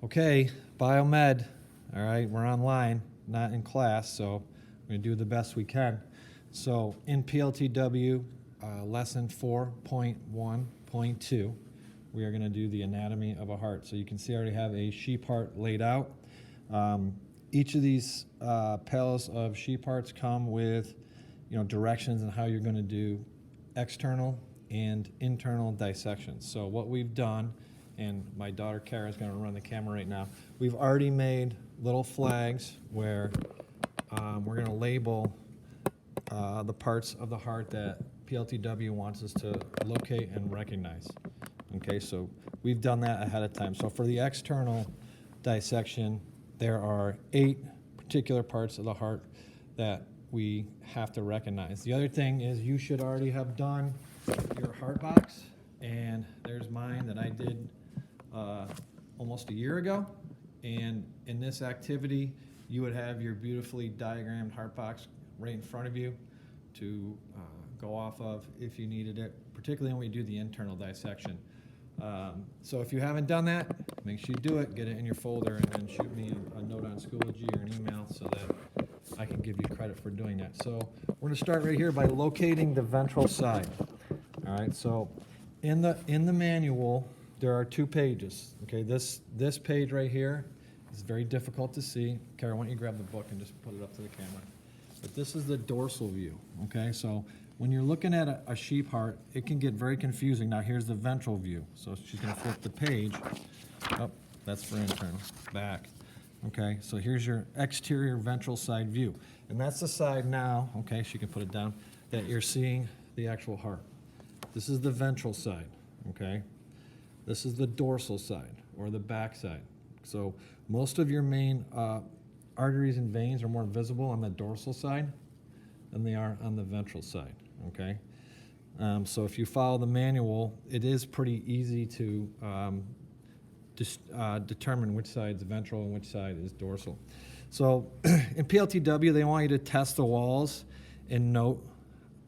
Okay, biomed, all right, we're online, not in class, so we're going to do the best we can. So in PLTW, lesson 4.1.2, we are going to do the anatomy of a heart. So you can see I already have a sheep heart laid out. Each of these pails of sheep hearts come with directions on how you're going to do external and internal dissections. So what we've done, and my daughter Kara is going to run the camera right now, we've already made little flags where we're going to label the parts of the heart that PLTW wants us to locate and recognize. Okay, so we've done that ahead of time. So for the external dissection, there are 8 particular parts of the heart that we have to recognize. The other thing is you should already have done your heart box, and there's mine that I did almost a year ago. And in this activity, you would have your beautifully diagrammed heart box right in front of you to go off of if you needed it, particularly when we do the internal dissection. So if you haven't done that, make sure you do it, get it in your folder, and then shoot me a note on Schoology or an email so that I can give you credit for doing that. So we're going to start right here by locating the ventral side. All right, so in the manual, there are 2 pages. Okay, this page right here is very difficult to see. Kara, why don't you grab the book and just put it up to the camera? But this is the dorsal view. Okay, so when you're looking at a sheep heart, it can get very confusing. Now here's the ventral view. So she's going to flip the page. Oh, that's for internal. Back. Okay, so here's your exterior ventral side view. And that's the side now, okay, she can put it down, that you're seeing the actual heart. This is the ventral side, okay? This is the dorsal side, or the back side. So most of your main arteries and veins are more visible on the dorsal side than they are on the ventral side, okay? So if you follow the manual, it is pretty easy to determine which side is ventral and which side is dorsal. So in PLTW, they want you to test the walls and note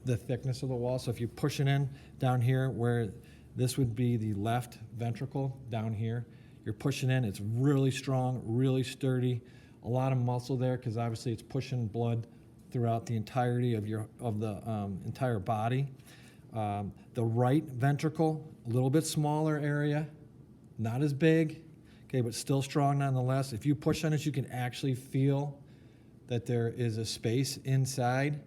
the thickness of the wall. So if you push it in down here where this would be the left ventricle down here, you're pushing in, it's really strong, really sturdy, a lot of muscle there because obviously it's pushing blood throughout the entirety of the entire body. The right ventricle, a little bit smaller area, not as big, okay, but still strong nonetheless. If you push on it, you can actually feel that there is a space inside,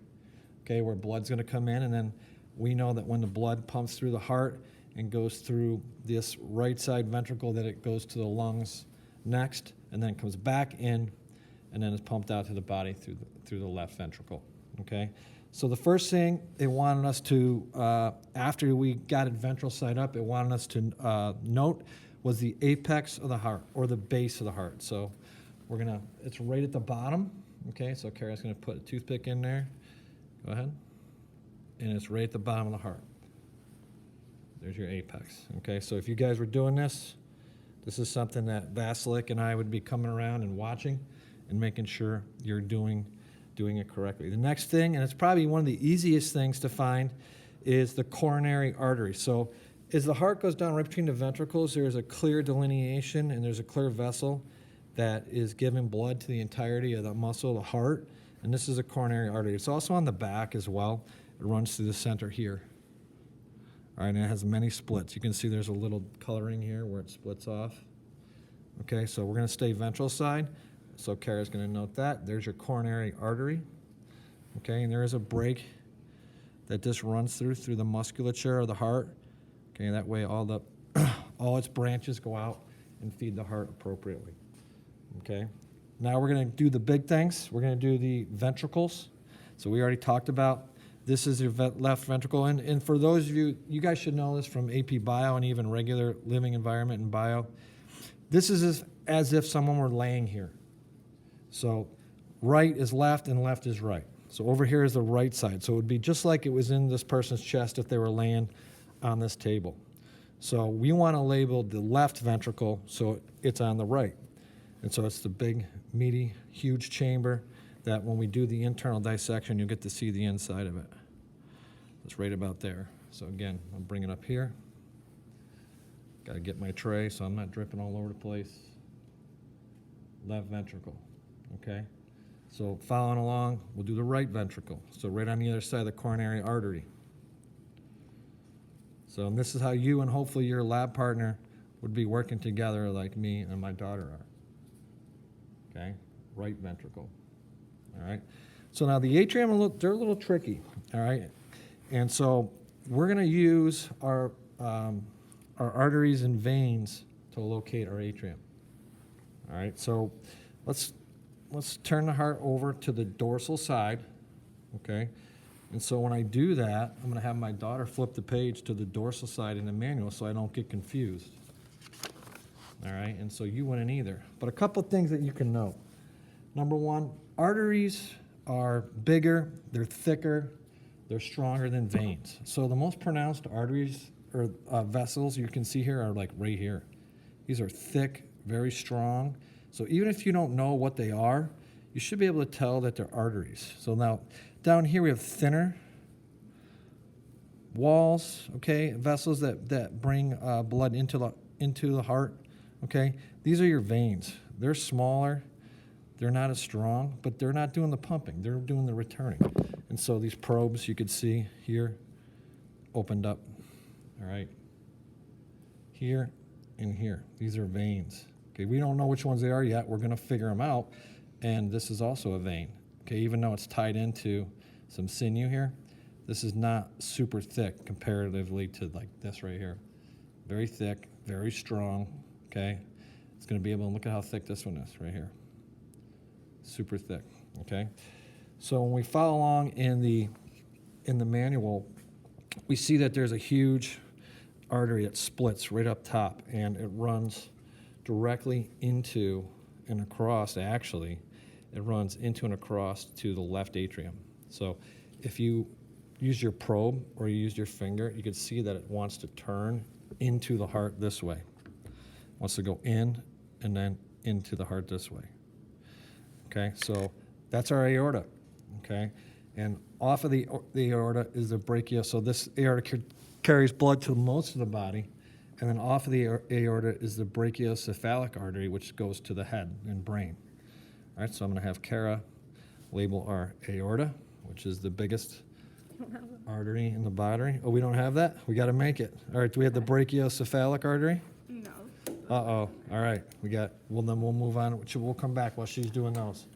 okay, where blood's going to come in. And then we know that when the blood pumps through the heart and goes through this right side ventricle, that it goes to the lungs next, and then comes back in, and then is pumped out to the body through the left ventricle, okay? So the first thing they wanted us to, after we got it ventral side up, it wanted us to note was the apex of the heart, or the base of the heart. So it's right at the bottom, okay? So Kara's gonna put a toothpick in there. Go ahead. And it's right at the bottom of the heart. There's your apex, okay? So if you guys were doing this is something that Vasilik and I would be coming around and watching and making sure you're doing it correctly. The next thing, and it's probably one of the easiest things to find, is the coronary artery. So as the heart goes down right between the ventricles, there's a clear delineation and there's a clear vessel that is giving blood to the entirety of the muscle of the heart, and this is a coronary artery. It's also on the back as well. It runs through the center here. All right, and it has many splits. You can see there's a little coloring here where it splits off. Okay, so we're going to stay ventral side. So Kara's going to note that. There's your coronary artery. Okay, and there is a break that just runs through the musculature of the heart. Okay, that way all its branches go out and feed the heart appropriately. Okay, now we're going to do the big things. We're going to do the ventricles. So we already talked about this is your left ventricle. And for those of you guys should know this from AP Bio and even regular living environment in bio. This is as if someone were laying here. So right is left and left is right. So over here is the right side. So it would be just like it was in this person's chest if they were laying on this table. So we want to label the left ventricle so it's on the right. And so it's the big, meaty, huge chamber that when we do the internal dissection, you'll get to see the inside of it. It's right about there. So again, I'll bring it up here. Got to get my tray so I'm not dripping all over the place. left ventricle, okay? So following along, we'll do the right ventricle. So right on the other side of the coronary artery. So and this is how you and hopefully your lab partner would be working together like me and my daughter are. Okay, right ventricle. All right. So now the atrium, they're a little tricky. All right. And so we're going to use our arteries and veins to locate our atrium. All right. So let's turn the heart over to the dorsal side. Okay. And so when I do that, I'm going to have my daughter flip the page to the dorsal side in the manual so I don't get confused. All right, and so you wouldn't either. But a couple of things that you can note. Number one, arteries are bigger, they're thicker, they're stronger than veins. So the most pronounced arteries or vessels you can see here are like right here. These are thick, very strong. So even if you don't know what they are, you should be able to tell that they're arteries. So now down here we have thinner walls, okay, vessels that bring blood into the heart. Okay, these are your veins. They're smaller, they're not as strong, but they're not doing the pumping, they're doing the returning. And so these probes you could see here opened up, all right, here and here. These are veins. Okay, we don't know which ones they are yet. We're gonna figure them out. And this is also a vein. Okay, even though it's tied into some sinew here, this is not super thick comparatively to like this right here. Very thick, very strong. Okay, it's going to be able to look at how thick this one is right here. Super thick. Okay, so when we follow along in the manual, we see that there's a huge artery that splits right up top, and it runs directly into and across. Actually, it runs into and across to the left atrium. So if you use your probe or you use your finger, you can see that it wants to turn into the heart this way. Wants to go in and then into the heart this way. Okay, so that's our aorta. Okay, and off of the aorta is the brachia. So this aorta carries blood to most of the body, and then off of the aorta is the brachiocephalic artery, which goes to the head and brain. All right, so I'm going to have Kara label our aorta, which is the biggest artery in the body. Oh, we don't have that? We got to make it. All right, do we have the brachiocephalic artery? No. Uh-oh. All right. Well, then we'll move on. We'll come back while she's doing those.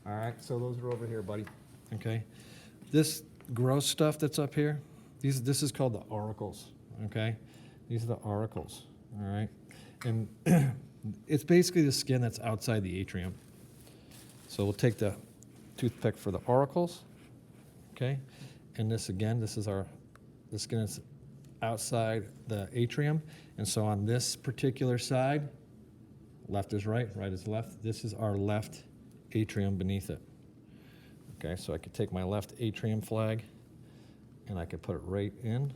All right. So those are over here, buddy. Okay. This gross stuff that's up here, this is called the auricles. Okay. These are the auricles. All right. And it's basically the skin that's outside the atrium. So we'll take the toothpick for the auricles. Okay. And this again, the skin is outside the atrium. And so on this particular side, left is right, right is left. This is our left atrium beneath it. Okay, so I could take my left atrium flag and I could put it right in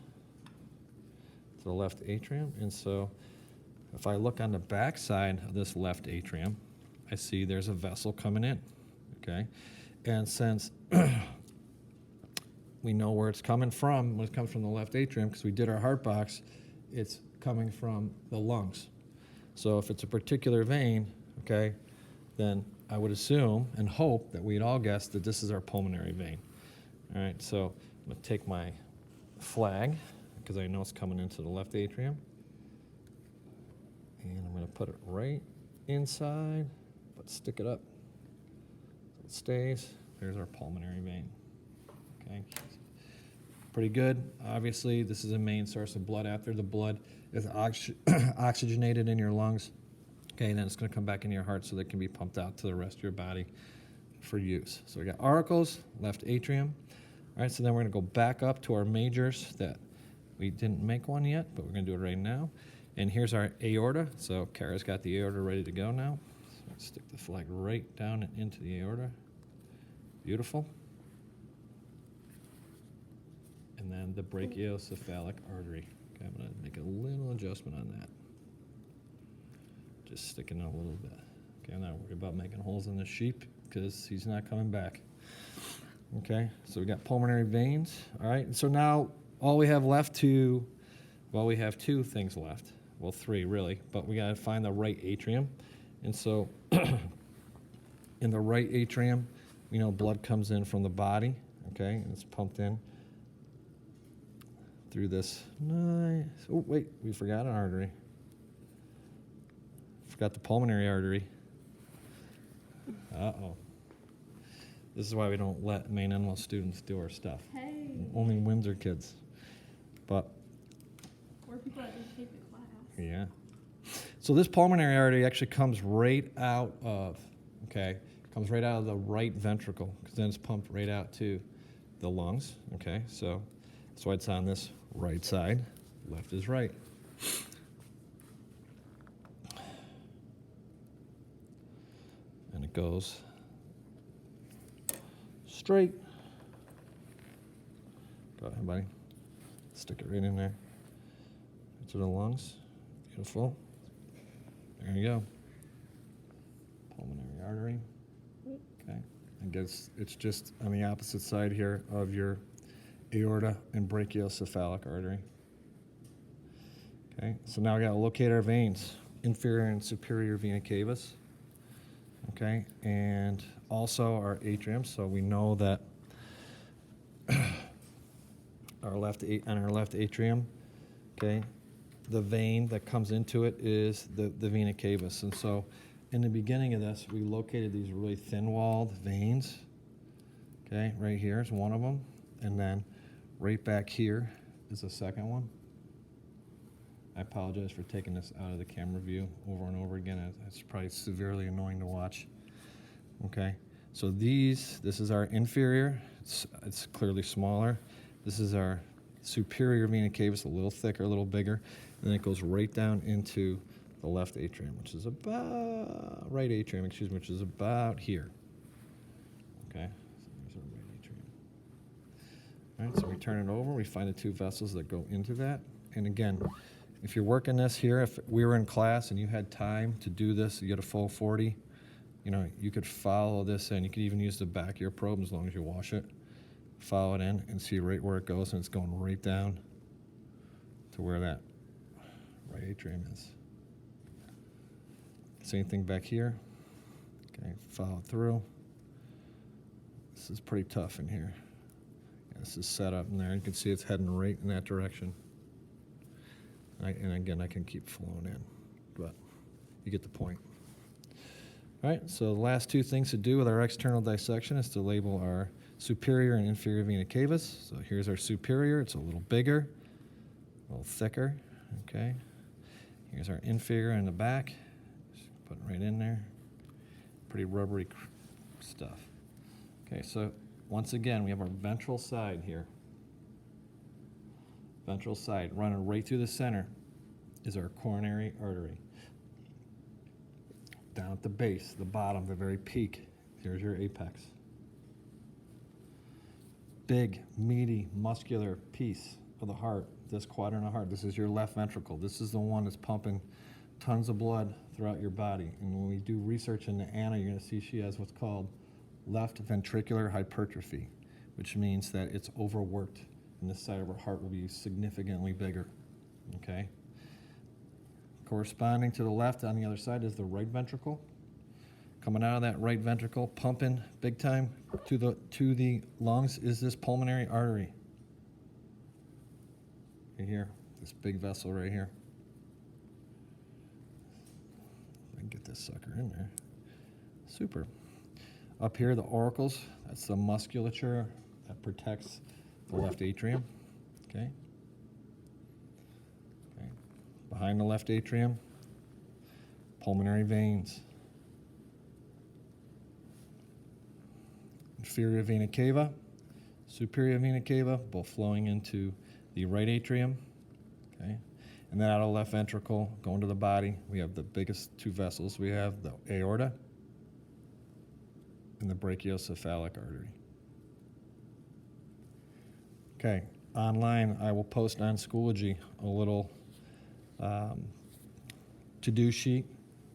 to the left atrium. And so if I look on the back side of this left atrium, I see there's a vessel coming in. Okay, and since we know where it's coming from, when it comes from the left atrium, because we did our heart box, it's coming from the lungs. So if it's a particular vein, okay, then I would assume and hope that we'd all guess that this is our pulmonary vein. All right, so I'm going to take my flag, because I know it's coming into the left atrium, and I'm going to put it right inside, but stick it up so it stays. There's our pulmonary vein. Okay, pretty good. Obviously, this is a main source of blood. After the blood is oxygenated in your lungs, okay, then it's going to come back into your heart so that it can be pumped out to the rest of your body for use. So we got auricles, left atrium. All right, so then we're going to go back up to our majors that we didn't make one yet, but we're going to do it right now. And here's our aorta. So Kara's got the aorta ready to go now. So let's stick the flag right down and into the aorta. Beautiful. And then the brachiocephalic artery. Okay, I'm going to make a little adjustment on that. Just sticking it a little bit. Okay, I'm not worried about making holes in the sheep because he's not coming back. Okay, so we got pulmonary veins. All right, and so now all we have left we have two things left. Well, three really, but we got to find the right atrium. And so in the right atrium, blood comes in from the body, okay, and it's pumped in through this nice, oh, wait, we forgot an artery. Forgot the pulmonary artery. Uh-oh. This is why we don't let Maine NWEL students do our stuff. Hey. Only Windsor kids. But Or people that didn't take the class. yeah. So this pulmonary artery actually comes right out of the right ventricle, because then it's pumped right out to the lungs, okay? So that's why it's on this right side. Left is right. And it goes straight. Go ahead, buddy. Stick it right in there. To the lungs. Beautiful. There you go. Pulmonary artery. Okay. I guess it's just on the opposite side here of your aorta and brachiocephalic artery. Okay. So now we got to locate our veins, inferior and superior vena cavis. Okay, and also our atrium. So we know that on our left atrium, okay, the vein that comes into it is the vena cavis. And so in the beginning of this, we located these really thin-walled veins. Okay, right here is one of them, and then right back here is the second one. I apologize for taking this out of the camera view over and over again. It's probably severely annoying to watch. Okay, so this is our inferior. It's clearly smaller. This is our superior vena cavis, a little thicker, a little bigger. And then it goes right down into the left atrium, which is right atrium, which is about here. Okay, so there's our right atrium. All right, so we turn it over. We find the two vessels that go into that. And again, if you're working this here, if we were in class and you had time to do this, you get a full 40, you could follow this in. You could even use the back of your probe as long as you wash it. Follow it in and see right where it goes, and it's going right down to where that right atrium is. Same thing back here. Okay, follow it through. This is pretty tough in here. Yeah, this is set up in there. You can see it's heading right in that direction. And again, I can keep flowing in, but you get the point. All right, so the last two things to do with our external dissection is to label our superior and inferior vena cavis. So here's our superior. It's a little bigger, a little thicker, okay? Here's our inferior in the back. Just put it right in there. Pretty rubbery stuff. Okay, so once again, we have our ventral side here. Ventral side, running right through the center, is our coronary artery. Down at the base, the bottom, the very peak, here's your apex. Big, meaty, muscular piece of the heart, this quadrant of heart, this is your left ventricle. This is the one that's pumping tons of blood throughout your body. And when we do research into Anna, you're going to see she has what's called left ventricular hypertrophy, which means that it's overworked. And this side of her heart will be significantly bigger, okay? Corresponding to the left on the other side is the right ventricle. Coming out of that right ventricle, pumping big time to the lungs is this pulmonary artery. Right here, this big vessel right here. I can get this sucker in there. Super. Up here, the auricles, that's the musculature that protects the left atrium, okay? Behind the left atrium, pulmonary veins. Inferior vena cava, superior vena cava, both flowing into the right atrium, okay? And then out of the left ventricle, going to the body, we have the biggest two vessels. We have the aorta and the brachiocephalic artery. Okay, online I will post on Schoology a little to-do sheet.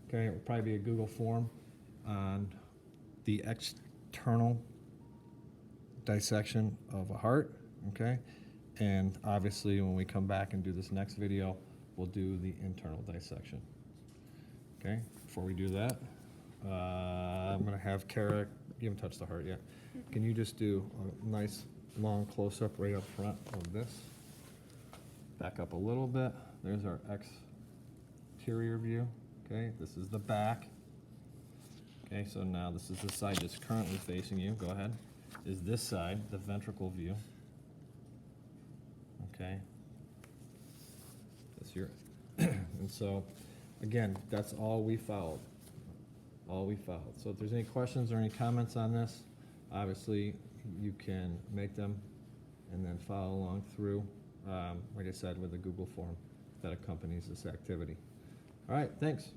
Okay, it will probably be a Google form on the external dissection of a heart, okay? And obviously when we come back and do this next video, we'll do the internal dissection. Okay, before we do that, I'm gonna have Kara, you haven't touched the heart yet. Can you just do a nice long close-up right up front of this? Back up a little bit. There's our exterior view. Okay, this is the back. Okay, so now this is the side that's currently facing you. Go ahead. Is this side, the ventricle view. Okay. That's your, and so, again, that's all we followed. All we followed. So if there's any questions or any comments on this, obviously you can make them and then follow along through, like I said, with the Google form that accompanies this activity. All right, thanks.